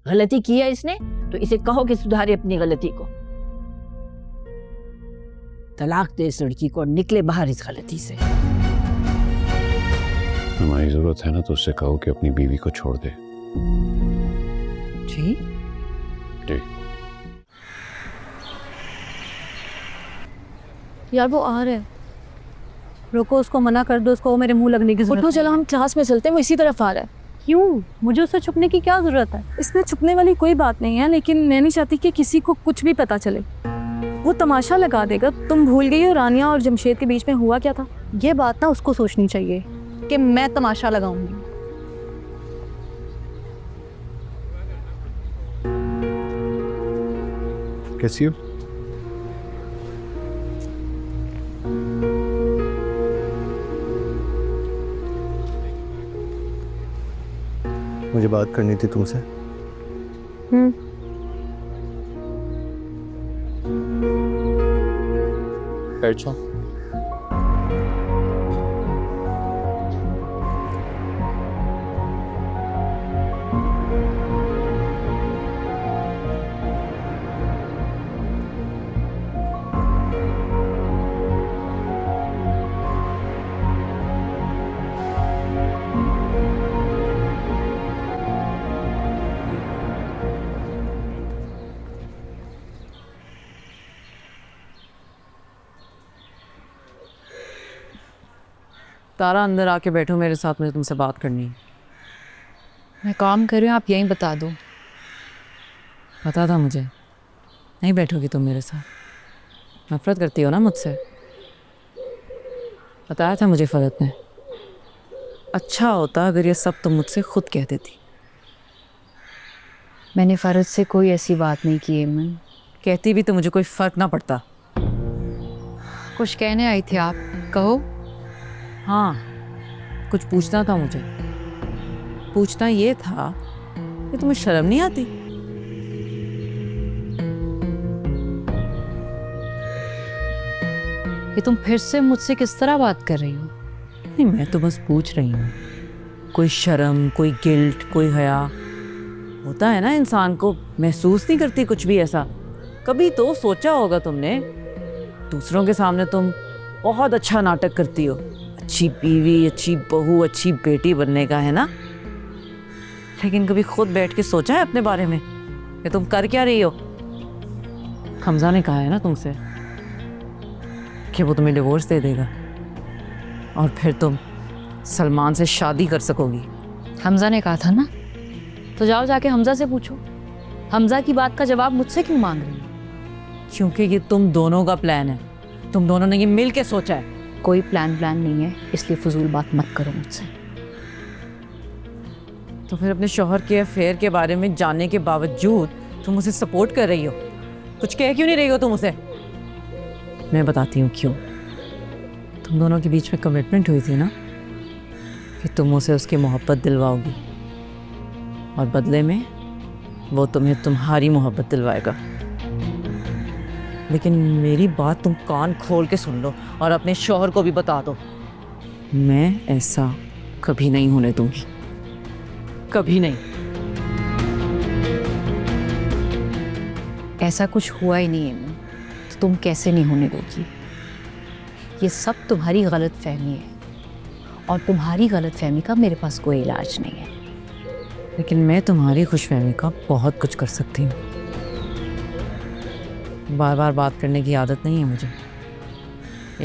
गलती की है इसने तो इसे कहो कि सुधारे अपनी गलती को। तलाक दे इस लड़की को और निकले बाहर इस गलती से। हमारी जरूरत है ना तो उससे कहो कि अपनी बीवी को छोड़ दे। जी जी। यार वो आ रहे हैं, रुको उसको मना कर दो, उसको मेरे मुंह लगने की जरूरत उठो चलो हम क्लास में चलते हैं, वो इसी तरफ आ रहा है। क्यों? मुझे उससे छुपने की क्या जरूरत है? इसमें छुपने वाली कोई बात नहीं है, लेकिन मैं नहीं चाहती कि किसी को कुछ भी पता चले। वो तमाशा लगा देगा। तुम भूल गई हो रानिया और जमशेद के बीच में हुआ क्या था? ये बात ना उसको सोचनी चाहिए कि मैं तमाशा लगाऊंगी। कैसी हो? मुझे बात करनी थी तुमसे। बैठ जाओ। तारा अंदर आके बैठो मेरे साथ, मुझे तुमसे बात करनी है। मैं काम कर रही हूँ, आप यहीं बता दो। पता था मुझे, नहीं बैठोगी तुम मेरे साथ। नफरत करती हो ना मुझसे, बताया था मुझे फरत ने। अच्छा होता अगर ये सब तुम मुझसे खुद कह देती। मैंने फ़रद से कोई ऐसी बात नहीं की एमन। कहती भी तो मुझे कोई फ़र्क ना पड़ता। कुछ कहने आई थी आप, कहो। हाँ, कुछ पूछना था मुझे। पूछना ये था कि तुम्हें शर्म नहीं आती? ये तुम फिर से मुझसे किस तरह बात कर रही हो? नहीं, मैं तो बस पूछ रही हूँ। कोई शर्म, कोई गिल्ट, कोई हया होता है ना इंसान को। महसूस नहीं करती कुछ भी ऐसा? कभी तो सोचा होगा तुमने, दूसरों के सामने तुम बहुत अच्छा नाटक करती हो, अच्छी बीवी, अच्छी बहू, अच्छी बेटी बनने का, है ना? लेकिन कभी खुद बैठ के सोचा है अपने बारे में कि तुम कर क्या रही हो? हमजा ने कहा है ना तुमसे कि वो तुम्हें डिवोर्स दे देगा और फिर तुम सलमान से शादी कर सकोगी। हमजा ने कहा था ना, तो जाओ जाके हमजा से पूछो। हमजा की बात का जवाब मुझसे क्यों मांग रही हो? क्योंकि ये तुम दोनों का प्लान है, तुम दोनों ने ये मिल के सोचा है। कोई प्लान नहीं है, इसलिए फजूल बात मत करो मुझसे। तो फिर अपने शौहर के अफेयर के बारे में जानने के बावजूद तुम उसे सपोर्ट कर रही हो। कुछ कह क्यों नहीं रही हो तुम उसे? मैं बताती हूँ क्यों। तुम दोनों के बीच में कमिटमेंट हुई थी ना कि तुम उसे उसकी मोहब्बत दिलवाओगी और बदले में वो तुम्हें तुम्हारी मोहब्बत दिलवाएगा। लेकिन मेरी बात तुम कान खोल के सुन लो और अपने शौहर को भी बता दो, मैं ऐसा कभी नहीं होने दूंगी, कभी नहीं। ऐसा कुछ हुआ ही नहीं है, तो तुम कैसे नहीं होने दोगी? ये सब तुम्हारी गलत फहमी है और तुम्हारी गलत फहमी का मेरे पास कोई इलाज नहीं है। लेकिन मैं तुम्हारी खुशफहमी का बहुत कुछ कर सकती हूँ। बार बार बात करने की आदत नहीं है मुझे।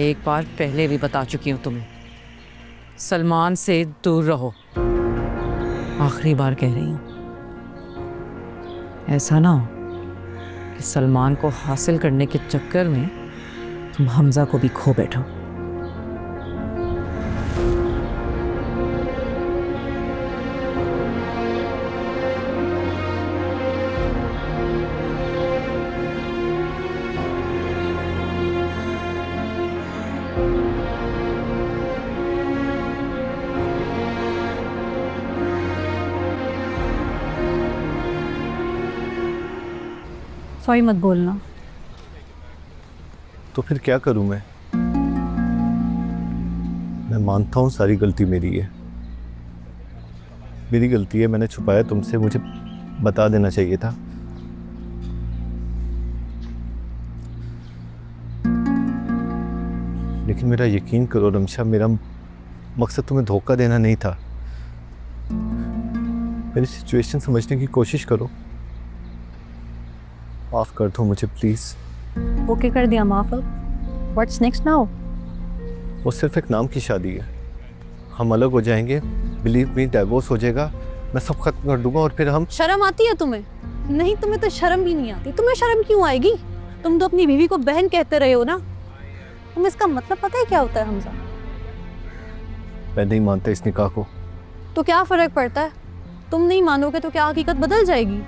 एक बार पहले भी बता चुकी हूँ तुम्हें, सलमान से दूर रहो। आखिरी बार कह रही हूँ, ऐसा ना हो कि सलमान को हासिल करने के चक्कर में तुम हमजा को भी खो बैठो। सॉरी मत बोलना। तो फिर क्या करूं मैं मानता हूं सारी गलती मेरी है, मेरी गलती है। मैंने छुपाया तुमसे, मुझे बता देना चाहिए था। लेकिन मेरा यकीन करो रमशा, मेरा मकसद तुम्हें धोखा देना नहीं था। मेरी सिचुएशन समझने की कोशिश करो। माफ कर दो मुझे प्लीज। ओके कर दिया माफ। अब व्हाट्स नेक्स्ट नाउ? वो सिर्फ एक नाम की शादी है। हम अलग हो जाएंगे, बिलीव मी, डाइवोर्स हो जाएगा, मैं सब खत्म कर दूंगा और फिर हम। शर्म आती है तुम्हें? नहीं, तुम्हें तो शर्म भी नहीं आती। तुम्हें शर्म क्यों आएगी? तुम तो अपनी बीवी को बहन कहते रहे हो ना। तुम्हें इसका मतलब पता है क्या होता है हमजा? मैं नहीं मानता इस निकाह को। तो क्या फर्क पड़ता है? तुम नहीं मानोगे तो क्या हकीकत बदल जाएगी?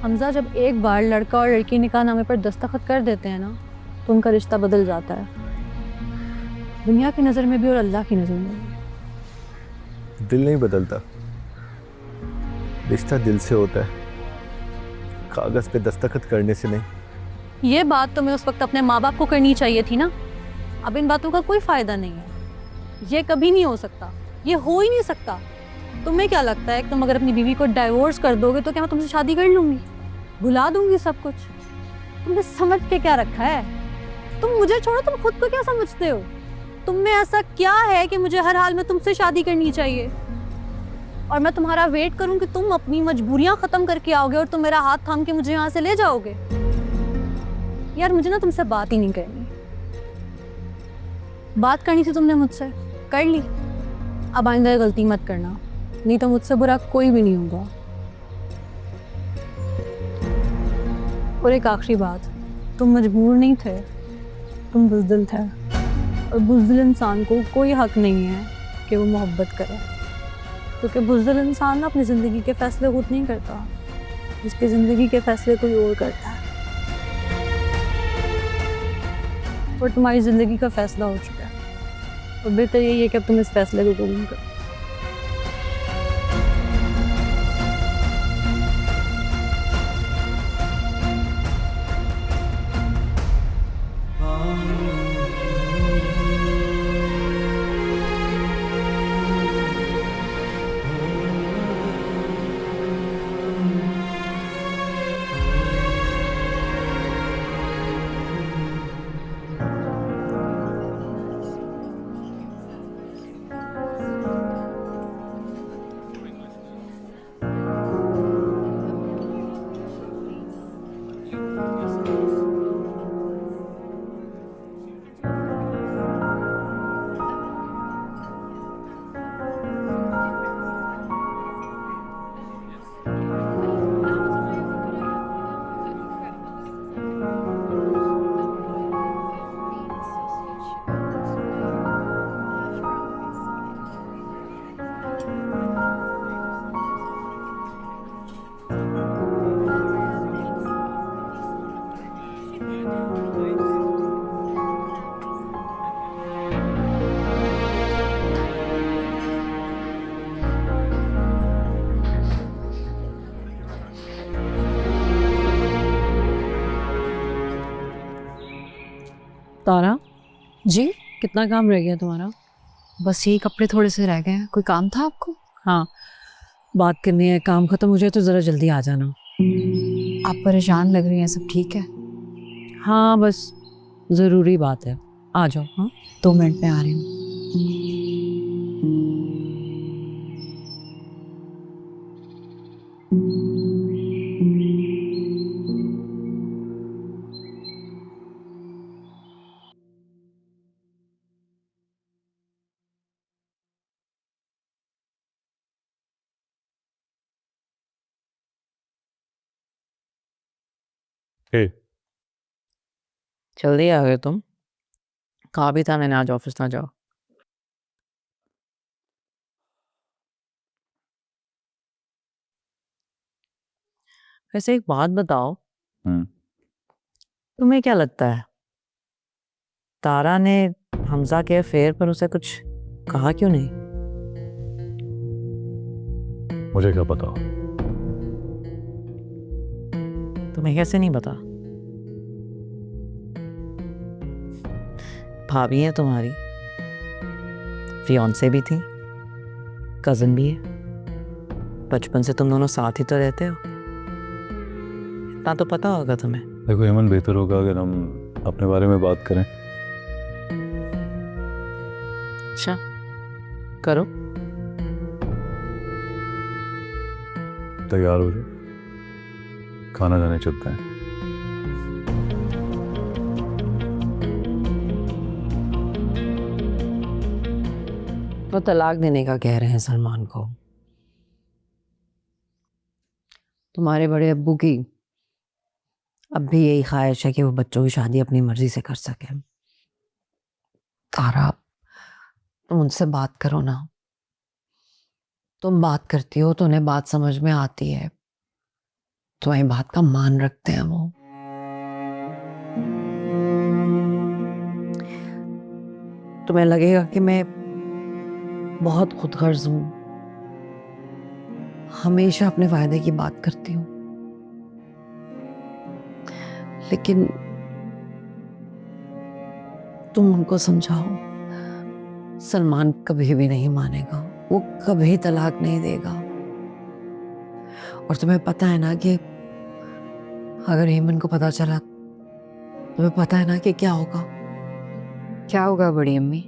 हमजा, जब एक बार लड़का और लड़की निकाह नामे पर दस्तखत कर देते हैं ना, तो उनका रिश्ता बदल जाता है, दुनिया की नज़र में भी और अल्लाह की नज़र में भी। दिल नहीं बदलता, रिश्ता दिल से होता है, कागज पे दस्तखत करने से नहीं। ये बात तुम्हें उस वक्त अपने माँ बाप को करनी चाहिए थी ना। अब इन बातों का कोई फायदा नहीं है। ये कभी नहीं हो सकता, ये हो ही नहीं सकता। तुम्हें क्या लगता है कि तुम अगर अपनी बीवी को डाइवोर्स कर दोगे तो क्या मैं तुमसे शादी कर लूंगी, भुला दूंगी सब कुछ? तुमने समझ के क्या रखा है? तुम मुझे छोड़ो, तुम खुद को क्या समझते हो? तुम में ऐसा क्या है कि मुझे हर हाल में तुमसे शादी करनी चाहिए और मैं तुम्हारा वेट करूं कि तुम अपनी मजबूरियां खत्म करके आओगे और तुम मेरा हाथ थाम के मुझे यहाँ से ले जाओगे? यार मुझे ना तुमसे बात ही नहीं करनी। बात करनी थी तुमने मुझसे, कर ली। अब आइंदा ये गलती मत करना, नहीं तो मुझसे बुरा कोई भी नहीं होगा। और एक आखिरी बात, तुम मजबूर नहीं थे, तुम बुज़दिल थे, और बुज़दिल इंसान को कोई हक नहीं है कि वो मोहब्बत करे, क्योंकि बुज़दिल इंसान अपनी ज़िंदगी के फ़ैसले खुद नहीं करता, उसकी ज़िंदगी के फ़ैसले कोई और करता है। और तुम्हारी ज़िंदगी का फ़ैसला हो चुका है, और बेहतर यही है कि अब तुम इस फ़ैसले को कबूल करो। तारा, जी, कितना काम रह गया तुम्हारा? बस यही कपड़े थोड़े से रह गए हैं। कोई काम था आपको? हाँ, बात करनी है, काम खत्म हो जाए तो ज़रा जल्दी आ जाना। आप परेशान लग रही हैं, सब ठीक है? हाँ, बस ज़रूरी बात है, आ जाओ। हाँ, 2 मिनट में आ रही हूँ। जल्दी आ गए तुम। कहा भी था मैंने आज ऑफिस ना जाओ। वैसे एक बात बताओ, तुम्हें क्या लगता है तारा ने हमजा के अफेयर पर उसे कुछ कहा क्यों नहीं? मुझे क्या पता? तुम्हें कैसे नहीं पता? भाभी है तुम्हारी, फियांसे भी थी, कज़न भी है, बचपन से तुम दोनों साथ ही तो रहते हो। इतना तो पता होगा तुम्हें। देखो हेमन, बेहतर होगा अगर हम अपने बारे में बात करें। अच्छा करो। तैयार हो जाओ, खाना खाने चलते हैं। वो तलाक देने का कह रहे हैं सलमान को। तुम्हारे बड़े अब्बू की अब भी यही ख्वाहिश है कि वो बच्चों की शादी अपनी मर्जी से कर सके। तारा, तुम उनसे बात करो ना। तुम बात करती हो तो उन्हें बात समझ में आती है, तुम्हारी बात का मान रखते हैं वो। तुम्हें लगेगा कि मैं बहुत खुदगर्ज हूं, हमेशा अपने फायदे की बात करती हूँ, लेकिन तुम उनको समझाओ, सलमान कभी भी नहीं मानेगा, वो कभी तलाक नहीं देगा। और तुम्हें पता है ना कि अगर हेमन को पता चला, तुम्हें पता है ना कि क्या होगा। क्या होगा बड़ी अम्मी?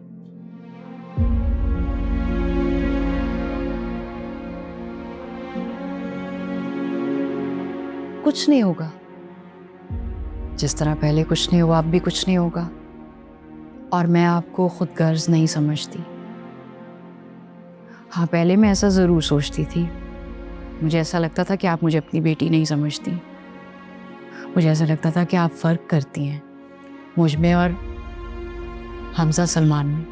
कुछ नहीं होगा। जिस तरह पहले कुछ नहीं हुआ, अब भी कुछ नहीं होगा। और मैं आपको खुदगर्ज नहीं समझती। हाँ, पहले मैं ऐसा ज़रूर सोचती थी। मुझे ऐसा लगता था कि आप मुझे अपनी बेटी नहीं समझती। मुझे ऐसा लगता था कि आप फ़र्क करती हैं मुझ में और हमजा सलमान में।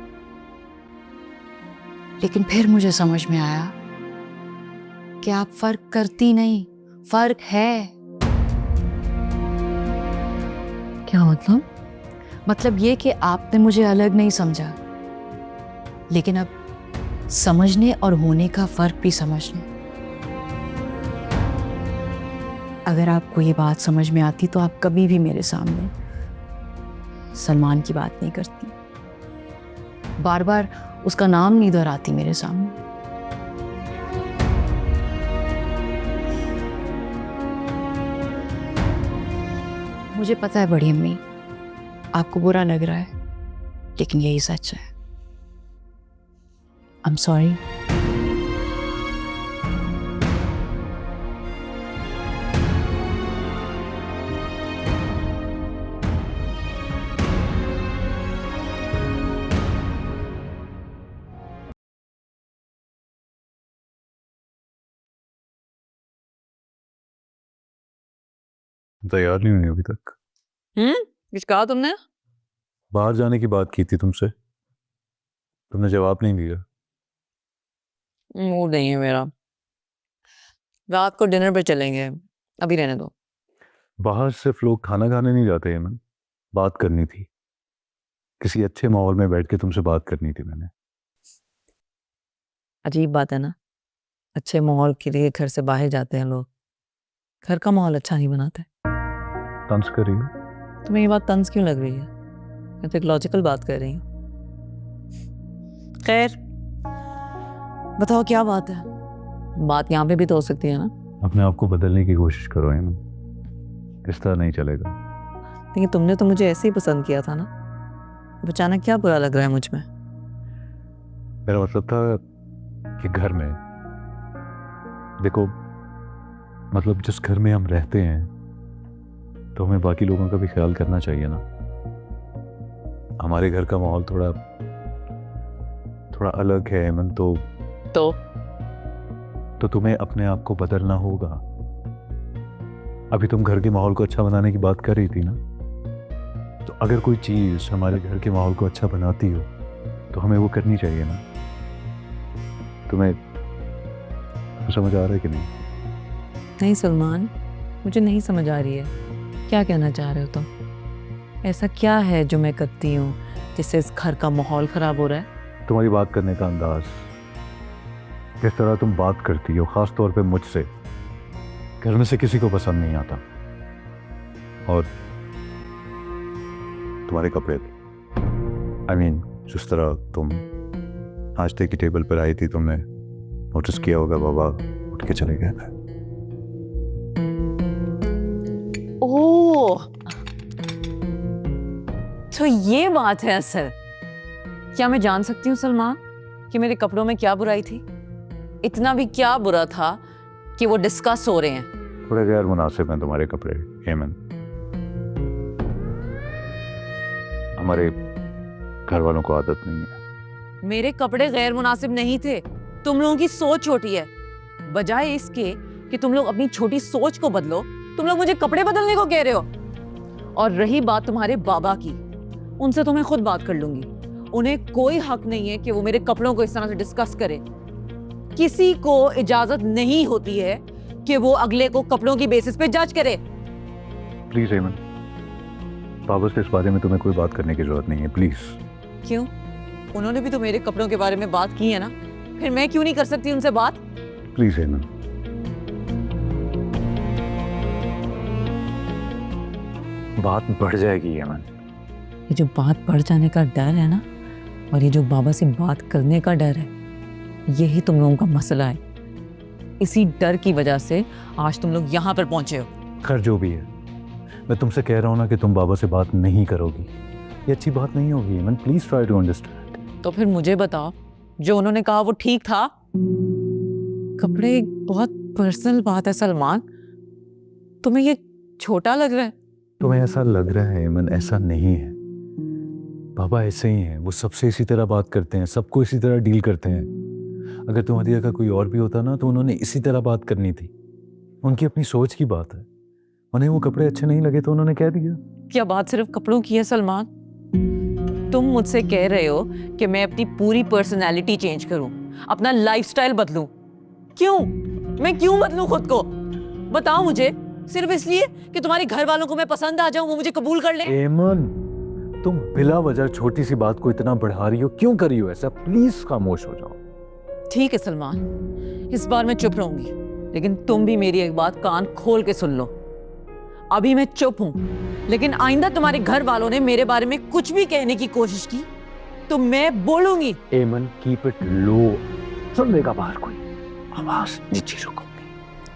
लेकिन फिर मुझे समझ में आया कि आप फ़र्क करती नहीं, फ़र्क है। क्या मतलब? मतलब ये कि आपने मुझे अलग नहीं समझा, लेकिन अब समझने और होने का फ़र्क भी समझ लें। अगर आपको ये बात समझ में आती तो आप कभी भी मेरे सामने सलमान की बात नहीं करती, बार बार उसका नाम नहीं दोहराती मेरे सामने। मुझे पता है बड़ी अम्मी, आपको बुरा लग रहा है, लेकिन यही सच है। आई एम सॉरी। तैयार नहीं हुई अभी तक। कुछ कहा तुमने? बाहर जाने की बात की थी तुमसे, तुमने जवाब नहीं दिया। मूड नहीं है मेरा। रात को डिनर पे चलेंगे, अभी रहने दो। बाहर सिर्फ लोग खाना खाने नहीं जाते हेमन, बात करनी थी। किसी अच्छे माहौल में बैठ के तुमसे बात करनी थी मैंने। अजीब बात है ना, अच्छे माहौल के लिए घर से बाहर जाते हैं लोग, घर का माहौल अच्छा नहीं बनाते। तंज कर रही हो? तुम्हें ये बात तंज क्यों लग रही है? मैं तो एक लॉजिकल बात कर रही हूँ। खैर बताओ क्या बात है? बात यहाँ पे भी तो हो सकती है ना। अपने आप को बदलने की कोशिश करो हेमन, इस तरह नहीं चलेगा। लेकिन तुमने तो मुझे ऐसे ही पसंद किया था ना, अब अचानक क्या बुरा लग रहा है मुझ में? मेरा मतलब था कि घर में, देखो मतलब जिस घर में हम रहते हैं तो हमें बाकी लोगों का भी ख्याल करना चाहिए ना। हमारे घर का माहौल थोड़ा अलग है हेमन, तो तुम्हें अपने आप को बदलना होगा। अभी तुम घर के माहौल को अच्छा बनाने की बात कर रही थी ना, तो अगर कोई चीज़ हमारे घर के माहौल को अच्छा बनाती हो तो हमें वो करनी चाहिए ना। तुम्हें समझ आ रहा है कि नहीं? नहीं सलमान, मुझे नहीं समझ आ रही है, क्या कहना चाह रहे हो तुम? ऐसा क्या है जो मैं करती हूँ जिससे इस घर का माहौल ख़राब हो रहा है? तुम्हारी बात करने का अंदाज, किस तरह तुम बात करती हो, ख़ास तौर पे मुझसे, घर में से किसी को पसंद नहीं आता। और तुम्हारे कपड़े, आई मीन जिस तरह तुम नाश्ते की टेबल पर आई थी, तुमने नोटिस किया होगा बाबा उठ के चले गए थे। तो ये बात है असल। क्या मैं जान सकती हूँ सलमान कि मेरे कपड़ों में क्या बुराई थी? इतना भी क्या बुरा था कि वो डिस्कस हो रहे हैं? थोड़े गैर मुनासिब हैं तुम्हारे कपड़े हेमन। हमारे घर वालों को आदत नहीं है। मेरे कपड़े गैर मुनासिब नहीं थे, तुम लोगों की सोच छोटी है। बजाय इसके कि तुम लोग अपनी छोटी सोच को बदलो, तुम लोग मुझे कपड़े बदलने को कह रहे हो। और रही बात तुम्हारे बाबा की, उनसे तो मैं खुद बात कर लूंगी। उन्हें कोई हक नहीं है कि वो मेरे कपड़ों को इस तरह से डिस्कस करे। किसी को इजाजत नहीं होती है कि वो अगले को कपड़ों की बेसिस पे जज करे। प्लीज हेमन, बाबा से इस बारे में तुम्हें कोई बात करने की जरूरत नहीं है, प्लीज। क्यों? उन्होंने भी तो मेरे कपड़ों के बारे में बात की है ना, फिर मैं क्यों नहीं कर सकती उनसे बात? प्लीज हेमन। बात बढ़ जाएगी हेमन। ये जो बात बढ़ जाने का डर है ना, और ये जो बाबा से बात करने का डर है, यही तुम लोगों का मसला है। इसी डर की वजह से आज तुम लोग यहाँ पर पहुंचे हो। खैर जो भी है, मैं तुमसे कह रहा हूँ ना कि तुम बाबा से बात नहीं करोगी, ये अच्छी बात नहीं होगी Heman. Please try to understand. तो फिर मुझे बताओ, जो उन्होंने कहा वो ठीक था? कपड़े एक बहुत पर्सनल बात है सलमान, तुम्हें ये छोटा लग रहा है? तुम्हें ऐसा लग रहा है हेमन, ऐसा नहीं है। बाबा ऐसे ही हैं, वो सबसे इसी तरह बात करते हैं, सबको इसी तरह डील करते हैं। अगर तुम्हारी जगह कोई और भी होता ना तो उन्होंने इसी तरह बात करनी थी। उनकी अपनी सोच की बात है। उन्हें वो कपड़े अच्छे नहीं लगे तो उन्होंने कह दिया। क्या बात सिर्फ कपड़ों की है सलमान? तुम मुझसे कह रहे हो कि मैं अपनी पूरी पर्सनैलिटी चेंज करूं, अपना लाइफस्टाइल बदलूं। क्यों? मैं क्यों बदलूं खुद को? बताओ मुझे। सिर्फ इसलिए कि तुम्हारे घर वालों को मैं पसंद आ जाऊं, वो मुझे कबूल कर ले? एमन, तुम बिला वजह छोटी सी बात को इतना बढ़ा रही हो, क्यों कर रही हो ऐसा? प्लीज खामोश हो जाओ। ठीक है सलमान, इस बार मैं चुप रहूंगी, लेकिन तुम भी मेरी एक बात कान खोल के सुन लो। अभी मैं चुप हूं, लेकिन आइंदा तुम्हारे घर वालों ने मेरे बारे में कुछ भी कहने की कोशिश की तो मैं बोलूंगी। एमन, कीप इट लो। सुन लेगा बाहर कोई, आवाज नीचे रखो।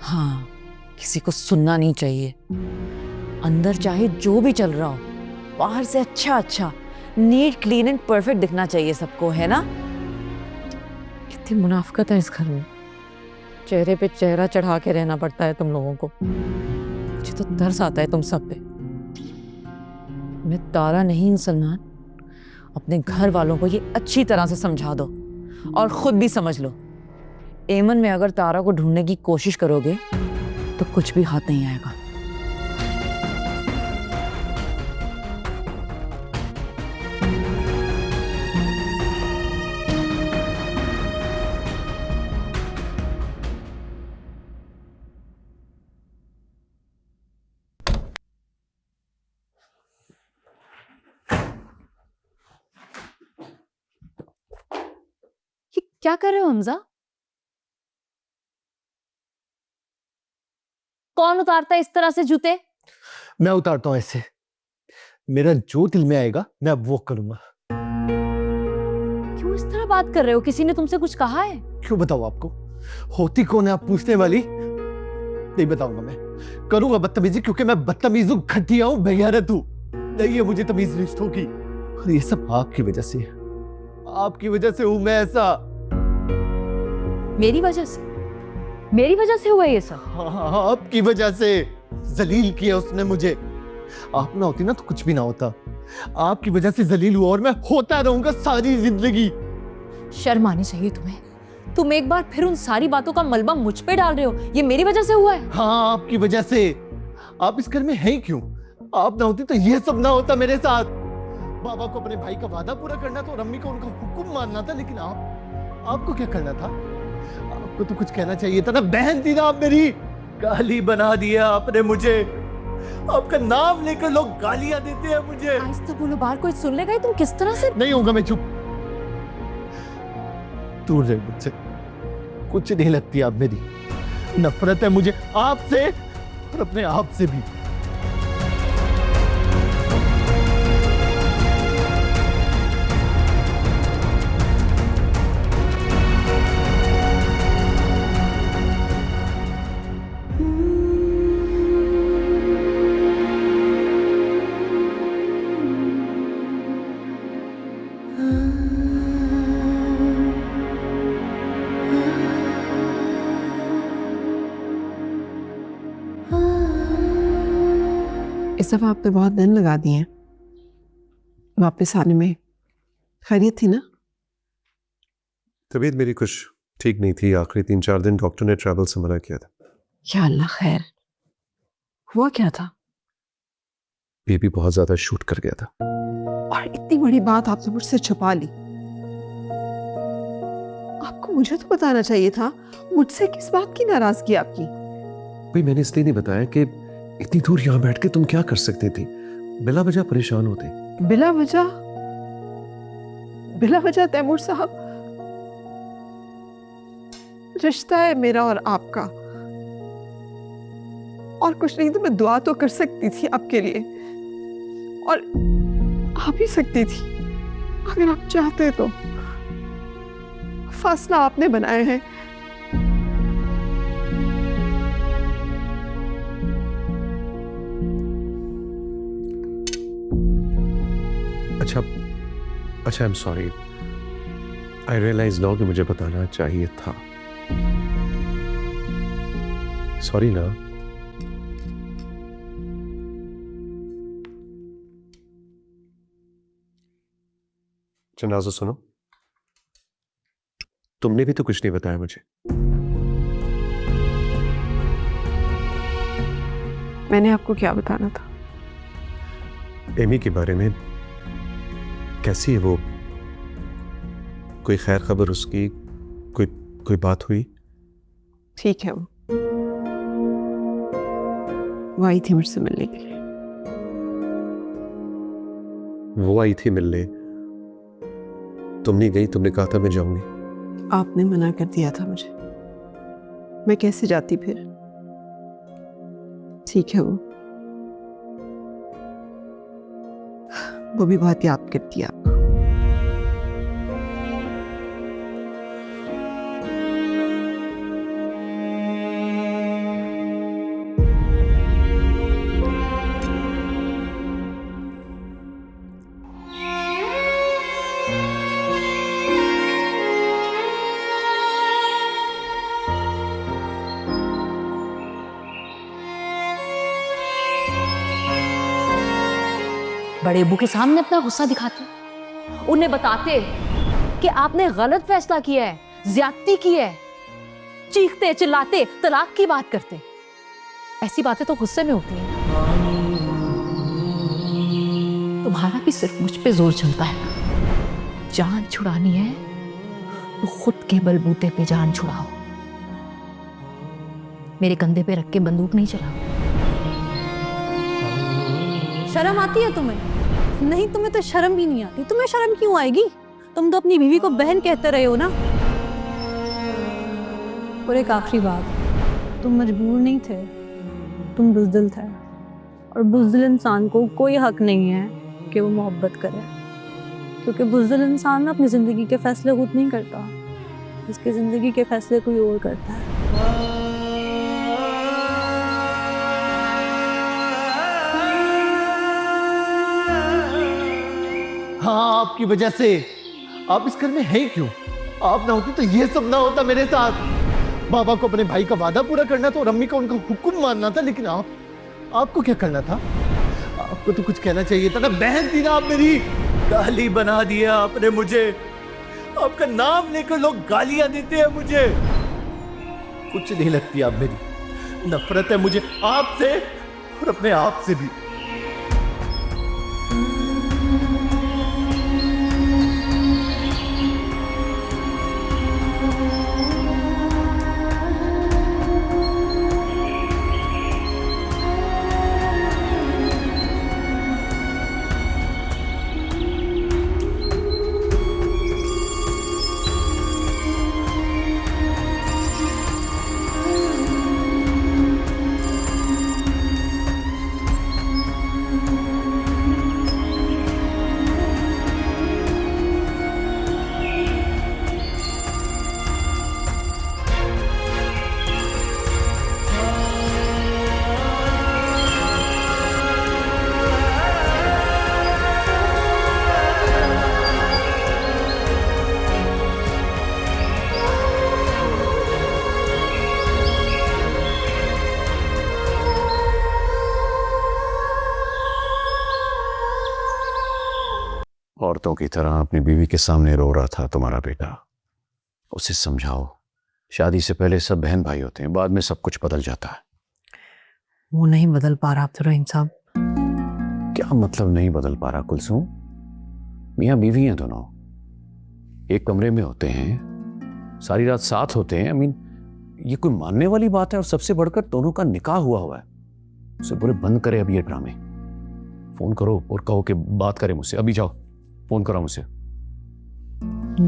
हाँ, किसी को सुनना नहीं चाहिए। अंदर चाहे जो भी चल रहा हो, बाहर से अच्छा अच्छा नीट, क्लीन एंड परफेक्ट दिखना चाहिए सबको, है ना? कितनी मुनाफिकत है इस घर में। चेहरे पे चेहरा चढ़ा के रहना पड़ता है तुम लोगों को। मुझे तो तरस आता है तुम सब पे। मैं तारा नहीं हूं सलमान। अपने घर वालों को ये अच्छी तरह से समझा दो और खुद भी समझ लो। एमन में अगर तारा को ढूंढने की कोशिश करोगे तो कुछ भी हाथ नहीं आएगा। ये क्या कर रहे हो हमजा? कौन उतारता है इस तरह से जूते? मैं उतारता हूँ ऐसे। मेरा जो दिल में आएगा मैं अब वो करूंगा। क्यों इस तरह बात कर रहे हो? किसी ने तुमसे कुछ कहा है? क्यों बताऊं आपको? होती कौन है आप पूछने वाली? नहीं बताऊंगा। मैं करूंगा बदतमीजी क्योंकि मैं बदतमीज हूँ, घटिया हूँ, बेगैरत हूँ। नहीं है मुझे तमीज रिश्तों की, और ये सब आपकी वजह से। आपकी वजह से हूं मैं ऐसा। मेरी वजह से? मेरी वजह से हुआ ये सब? हाँ, आपकी वजह से जलील किया उसने मुझे। आप ना होती ना तो कुछ भी ना होता। आपकी वजह से जलील हुआ और मैं होता रहूंगा सारी जिंदगी। शर्म आनी चाहिए तुम्हें। तुम एक बार फिर उन सारी बातों का मलबा मुझ पे डाल रहे हो। ये मेरी वजह से हुआ है? हाँ, आपकी वजह से। आप इस घर में हैं क्यों? आप ना होती तो ये सब ना होता मेरे साथ। बाबा को अपने भाई का वादा पूरा करना था और अम्मी को उनका हुक्म मानना था, लेकिन आपको क्या करना था? आपको तो कुछ कहना चाहिए था ना। बहन थी ना आप मेरी। गाली बना दिया आपने मुझे। आपका नाम लेकर लोग गालियां देते हैं मुझे। आज तो बोलो, बाहर कोई सुन लेगा। तुम किस तरह से? नहीं होगा, मैं चुप। दूर रहे मुझसे। कुछ नहीं लगती आप मेरी। नफरत है मुझे आपसे और अपने आप से भी। इस दफा आपने बहुत दिन लगा दिए हैं वापस आने में। खैरियत थी ना? तबीयत मेरी कुछ ठीक नहीं थी। आखिरी 3-4 दिन डॉक्टर ने ट्रैवल से मना किया था। या अल्लाह खैर, हुआ क्या था? बेबी बहुत ज्यादा शूट कर गया था। और इतनी बड़ी बात आपने मुझसे छुपा ली। आपको मुझे तो बताना चाहिए था। मुझसे किस बात की नाराजगी आपकी? भाई मैंने इसलिए नहीं बताया कि इतनी दूर यहाँ बैठ के तुम क्या कर सकती थी। बिला वजह परेशान होते। बिला वजह तैमूर साहब, रिश्ता है मेरा और आपका, और कुछ नहीं तो मैं दुआ तो कर सकती थी आपके लिए, और आ भी सकती थी अगर आप चाहते तो। फैसला आपने बनाया है। अच्छा I am sorry. I realise now कि मुझे बताना चाहिए था। सॉरी ना। जनाज़ा सुनो, तुमने भी तो कुछ नहीं बताया मुझे। मैंने आपको क्या बताना था? एमी के बारे में। कैसी है वो? कोई खैर खबर उसकी? कोई बात हुई? ठीक है, वो आई थी मुझसे मिलने के लिए। वो आई थी मिलने, तुम नहीं गई? तुमने कहा था मैं जाऊंगी। आपने मना कर दिया था मुझे। मैं कैसे जाती फिर? ठीक है, वो भी बहुत याद करती है आपको। बड़े अब्बू के सामने अपना गुस्सा दिखाते, उन्हें बताते कि आपने गलत फैसला किया है, ज्यादती की है, चीखते चिल्लाते तलाक की बात करते। ऐसी बातें तो गुस्से में होती हैं। तुम्हारा भी सिर्फ मुझ पे जोर चलता है। जान छुड़ानी है तो खुद के बलबूते पे जान छुड़ाओ, मेरे कंधे पे रख के बंदूक नहीं चलाओ। शर्म आती है तुम्हें? नहीं, तुम्हें तो शर्म भी नहीं आती। तुम्हें शर्म क्यों आएगी? तुम तो अपनी बीवी को बहन कहते रहे हो ना। और एक आखिरी बात, तुम मजबूर नहीं थे, तुम बुज़दिल थे, और बुज़दिल इंसान को कोई हक नहीं है कि वो मोहब्बत करे, क्योंकि बुज़दिल इंसान अपनी ज़िंदगी के फैसले खुद नहीं करता, इसकी ज़िंदगी के फैसले कोई और करता है। हाँ, आपकी वजह से। आप इस घर में हैं क्यों? आप ना होती तो ये सब ना होता मेरे साथ। बाबा को अपने भाई का वादा पूरा करना था और अम्मी को उनका हुक्म मानना था, लेकिन आपको क्या करना था? आपको तो कुछ कहना चाहिए था ना। बहन थी ना आप मेरी। गाली बना दिया आपने मुझे। आपका नाम लेकर लोग गालियां देते हैं मुझे। कुछ नहीं लगती आप मेरी। नफरत है मुझे आपसे और अपने आप से भी। औरतों की तरह अपनी बीवी के सामने रो रहा था तुम्हारा बेटा। उसे समझाओ, शादी से पहले सब बहन भाई होते हैं, बाद में सब कुछ बदल जाता है। वो नहीं बदल पा रहा अब्दुर्रहीम साहब। क्या मतलब नहीं बदल पा रहा कुलसूम? मियाँ बीवी हैं दोनों, एक कमरे में होते हैं, सारी रात साथ होते हैं। ये कोई मानने वाली बात है? और सबसे बढ़कर दोनों का निकाह हुआ है। उसे बोले बंद करे अब ये ड्रामे। फोन करो और कहो कि बात करे मुझसे। अभी जाओ, फोन करो मुझसे।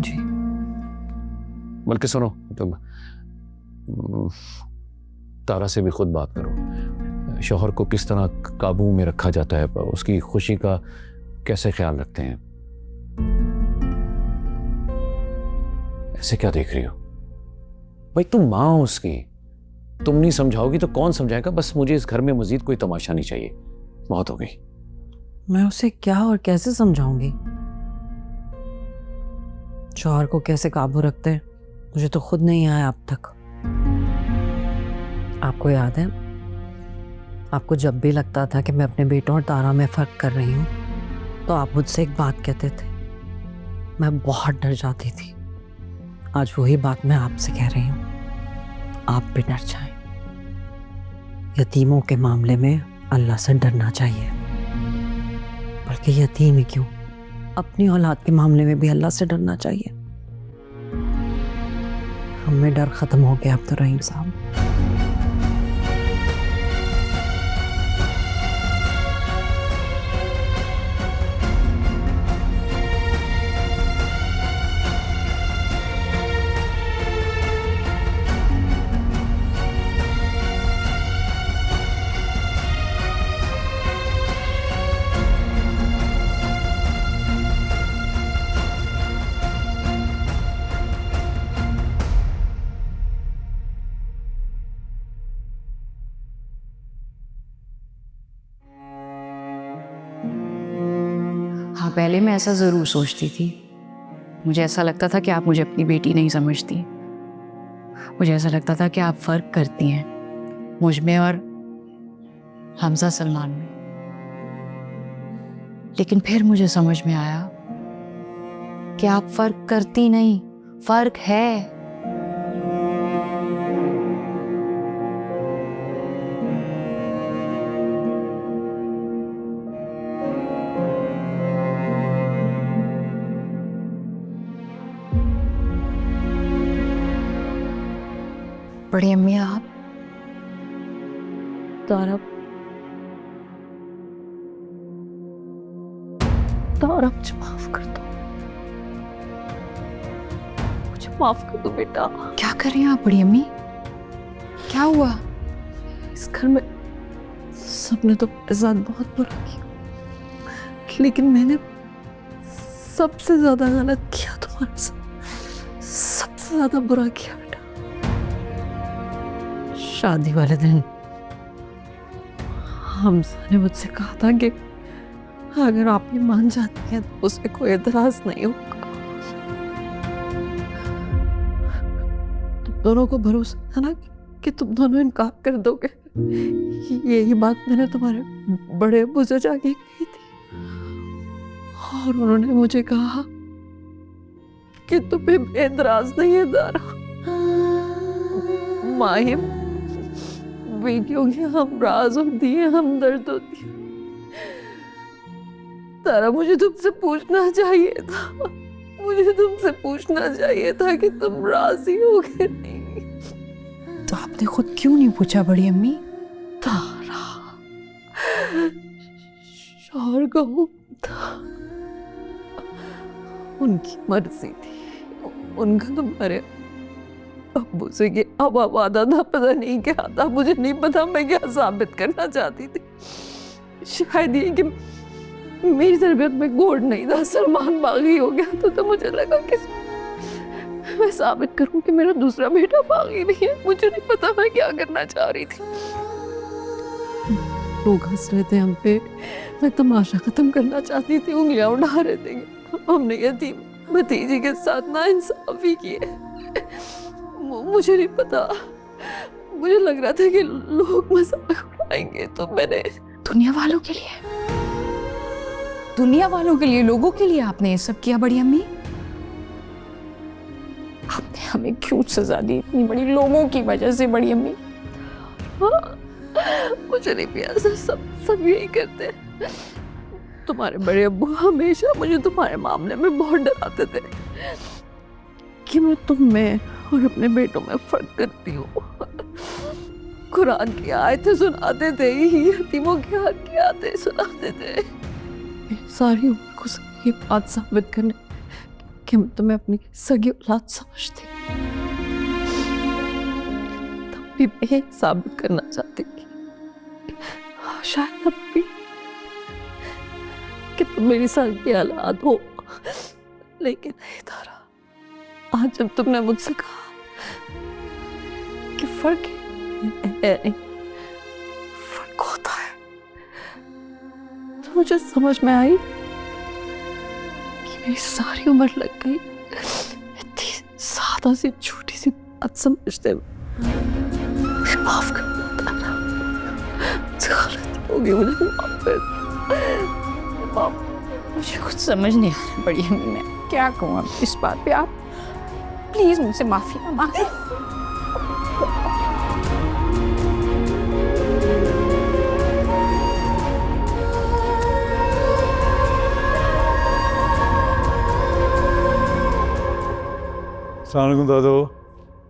जी। बल्कि सुनो, तुम तारा से भी खुद बात करो। शौहर को किस तरह काबू में रखा जाता है, उसकी खुशी का कैसे ख्याल रखते हैं। ऐसे क्या देख रही हो भाई? तुम माँ हो उसकी, तुम नहीं समझाओगी तो कौन समझाएगा? बस मुझे इस घर में मजीद कोई तमाशा नहीं चाहिए, बहुत हो गई। मैं उसे क्या और कैसे समझाऊंगी? शौहर को कैसे काबू रखते हैं मुझे तो खुद नहीं आया अब तक। आपको याद है, आपको जब भी लगता था कि मैं अपने बेटों और तारा में फर्क कर रही हूँ तो आप मुझसे एक बात कहते थे, मैं बहुत डर जाती थी। आज वही बात मैं आपसे कह रही हूँ, आप भी डर जाएं। यतीमों के मामले में अल्लाह से डरना चाहिए, बल्कि यतीम ही क्यों, अपनी औलाद के मामले में भी अल्लाह से डरना चाहिए। हमें डर खत्म हो गया अब्दुर्रहीम साहब। हाँ, पहले मैं ऐसा ज़रूर सोचती थी। मुझे ऐसा लगता था कि आप मुझे अपनी बेटी नहीं समझती। मुझे ऐसा लगता था कि आप फ़र्क करती हैं मुझ में और हमजा सलमान में। लेकिन फिर मुझे समझ में आया कि आप फ़र्क करती नहीं, फ़र्क है। बड़ी अम्मी आप तारा, तारा मुझे माफ कर दो, मुझे माफ कर दो बेटा। क्या कर रही हैं आप बड़ी अम्मी? क्या हुआ? इस घर में सबने तो मेरे साथ बहुत बुरा किया, लेकिन मैंने सबसे ज्यादा गलत किया तुम्हारे साथ, सबसे ज्यादा बुरा किया बेटा। शादी वाले दिन हमजा ने मुझसे कहा था कि अगर आप ये मान जाती हैं तो उसे कोई एतराज नहीं होगा। तुम दोनों को भरोसा था ना कि तुम दोनों इनकार कर दोगे। यही बात मैंने तुम्हारे बड़े अब्बू से जाके कही थी और उन्होंने मुझे कहा कि तुम्हें एतराज नहीं है तारा। माहिम बेटियों के हमराज होती है, हमदर्द होती है। तारा, मुझे तुमसे पूछना चाहिए था, मुझे तुमसे पूछना चाहिए था कि तुम राजी हो गए नहीं। तो आपने खुद क्यों नहीं पूछा बड़ी अम्मी? तारा, शौहर का हुक्म था, उनकी मर्जी थी, उनका तुम्हारे अब्बू से ये अब वादा था, पता नहीं क्या था, मुझे नहीं पता मैं क्या साबित करना चाहती थी। शायद ये कि मेरी तरबियत में गोड़ नहीं था, सलमान बागी हो गया तो मुझे लगा कि मैं साबित करूं कि मेरा दूसरा बेटा बागी नहीं है। मुझे नहीं पता मैं क्या करना चाह रही थी। लोग हंस रहे थे हम पे, मैं तमाशा खत्म करना चाहती थी, उंगलियां उठा रहे थे। हमने यतीम भतीजी के साथ नाइंसाफी की है। मुझे नहीं पता, मुझे लग रहा था कि लोग मजाक उड़ाएंगे तो मैंने दुनिया वालों के लिए दुनिया वालों के लिए, लोगों के लिए आपने ये सब किया बड़ी अम्मी। आपने हमें क्यों सजा दी इतनी बड़ी, लोगों की वजह से बड़ी अम्मी। मुझे नहीं पिया, सब यही कहते हैं। तुम्हारे बड़े अब्बू हमेशा मुझे तुम्हारे मामले में बहुत डराते थे कि मैं तुम में और अपने बेटों में फर्क करती हूँ। कुरान की आयतें सुनाते थे, यतीमों के हक की आयतें सुनाते थे। सारी उम्र को ये बात साबित करने कि मैं तुम्हें अपनी सगी औलाद समझती, तब भी मैं ये साबित करना चाहती थी शायद अब भी कि तुम मेरी सगी औलाद हो। लेकिन नहीं तारा, आज जब तुमने मुझसे कहा कि फर्क है नहीं, फर्क होता है, तो मुझे समझ में आई कि मेरी सारी उम्र लग गई इतनी सादा सी छोटी सी बात समझते हुए। माफ कर दो तारा, मुझसे गलती होगी, मुझे माफ कर दो। मुझे कुछ समझ नहीं आ रहा बड़ी अम्मी, मैं क्या कहूँ अब इस बात पे। आप प्लीज मुझसे माफी ना मांगे। सलाम दादो।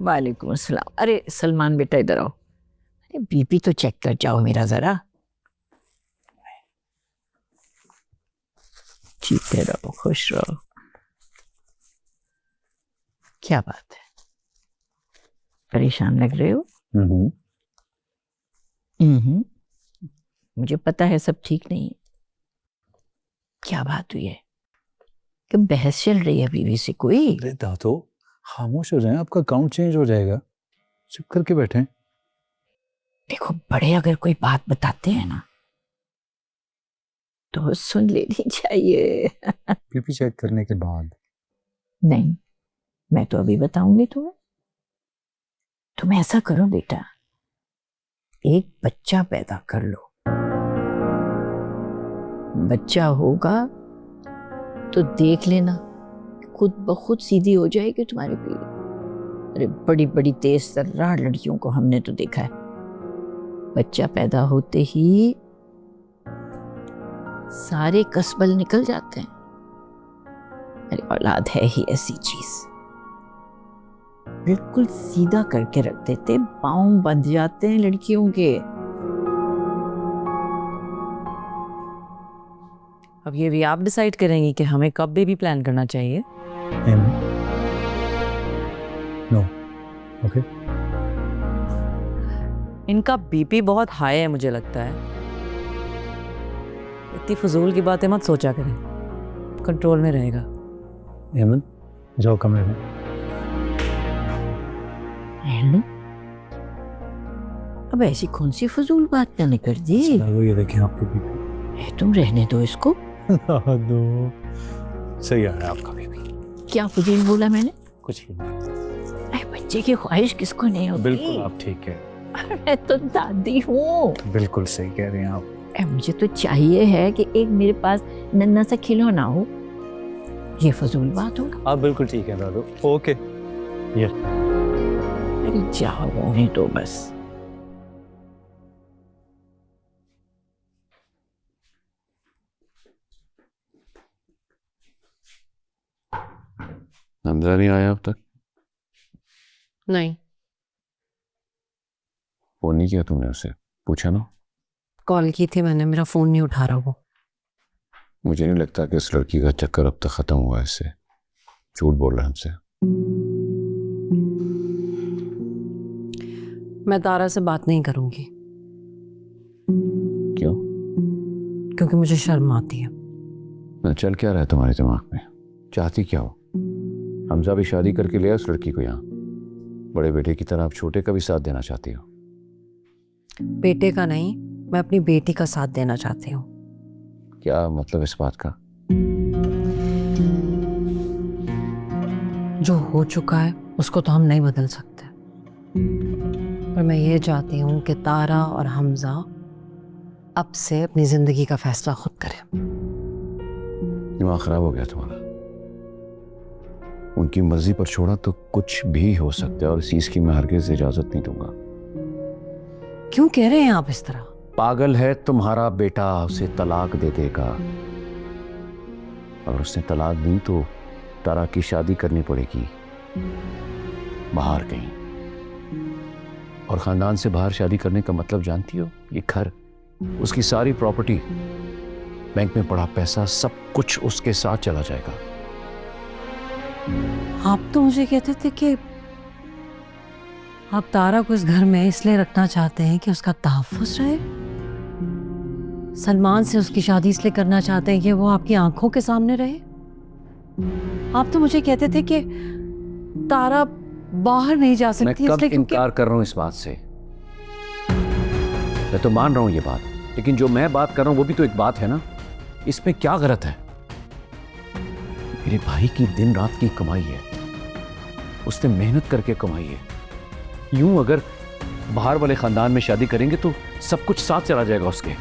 वालेकुम अस्सलाम। अरे सलमान बेटा इधर आओ। अरे बीपी तो चेक कर जाओ मेरा जरा। जीते रहो, खुश रहो। क्या बात है, परेशान लग रहे हो? मुझे पता है सब ठीक नहीं है। क्या बात हुई है कि बहस चल रही है बीवी से कोई? अरे दादो खामोश हो जाएं, आपका अकाउंट चेंज हो जाएगा, चुप करके बैठे। देखो बड़े अगर कोई बात बताते हैं ना तो सुन लेनी चाहिए। बीपी चेक करने के बाद? नहीं, मैं तो अभी बताऊंगी तुम्हें। तुम ऐसा करो बेटा, एक बच्चा पैदा कर लो। बच्चा होगा तो देख लेना खुद ब खुद सीधी हो जाएगी तुम्हारी पीढ़ी। अरे बड़ी बड़ी तेज तर्रार लड़कियों को हमने तो देखा है, बच्चा पैदा होते ही सारे कसबल निकल जाते हैं। अरे औलाद है ही ऐसी चीज, बिल्कुल सीधा करके रख देते, पाँव बंध जाते हैं लड़कियों के। अब ये भी आप डिसाइड करेंगी कि हमें कब बेबी प्लान करना चाहिए। No, okay. इनका बीपी बहुत हाई है मुझे लगता है। इतनी फजूल की बातें मत सोचा करें, कंट्रोल में रहेगा। हेमन जाओ कमरे में। अब ऐसी कौन सी फजूल बात मैंने कर दी? ये देखें आपको बीपी। तुम रहने दो इसको। दादो सही आ रहा है आपका बीपी। क्या फजूल बोला मैंने? कुछ भी नहीं। अरे बच्चे की ख्वाहिश किसको नहीं होती? बिल्कुल आप ठीक है। मैं तो दादी हूँ। बिल्कुल सही कह रहे हैं आप। मुझे तो चाहिए है कि एक मेरे पास नन्ना सा खिलौना हो। ये फजूल बात होगा? आप बिल्कुल ठीक है दादो। ओके ये अरे जाओ होने दो बस। हमजा नहीं आया अब तक? नहीं, फोन नहीं किया तुमने उसे? पूछा ना? कॉल की थी मैंने, मेरा फोन नहीं उठा रहा वो। मुझे नहीं लगता कि इस लड़की का चक्कर अब तक खत्म हुआ है। इससे झूठ बोल रहा है हमसे। मैं तारा से बात नहीं करूंगी। क्यों? क्योंकि मुझे शर्म आती है। ना चल क्या रहा है तुम्हारे दिमाग में? चाहती क्या हो? हमजा भी शादी करके लिया उस लड़की को यहाँ। बड़े बेटे की तरह आप छोटे का भी साथ देना चाहती हो? बेटे का नहीं, मैं अपनी बेटी का साथ देना चाहती हूँ। क्या मतलब इस बात का? जो हो चुका है उसको तो हम नहीं बदल सकते, पर मैं ये चाहती हूँ कि तारा और हमजा अब से अपनी जिंदगी का फैसला खुद करें। दिमाग खराब हो गया तुम्हारा? उनकी मर्जी पर छोड़ा तो कुछ भी हो सकता है, और इस चीज की मैं हरगिज़ इजाजत नहीं दूंगा। क्यों कह रहे हैं आप इस तरह? पागल है तुम्हारा बेटा, उसे तलाक दे देगा। अगर उसने तलाक दी तो तारा की शादी करनी पड़ेगी बाहर कहीं, और खानदान से बाहर शादी करने का मतलब जानती हो? ये घर, उसकी सारी प्रॉपर्टी, बैंक में पड़ा पैसा, सब कुछ उसके साथ चला जाएगा। आप तो मुझे कहते थे कि आप तारा को इस घर में इसलिए रखना चाहते हैं कि उसका तहफ़्फ़ुज़ रहे। सलमान से उसकी शादी इसलिए करना चाहते हैं कि वो आपकी आंखों के सामने रहे। आप तो मुझे कहते थे कि तारा बाहर नहीं जा मैं सकती कब इसलिए क्योंकि इनकार कर रहा हूं इस बात से? मैं तो मान रहा हूं ये बात, लेकिन जो मैं बात कर रहा हूं वो भी तो एक बात है ना। इसमें क्या गलत है? मेरे भाई की दिन रात की कमाई है, उसने मेहनत करके कमाई है। यूं अगर बाहर वाले खानदान में शादी करेंगे तो सब कुछ साथ चला जाएगा उसके।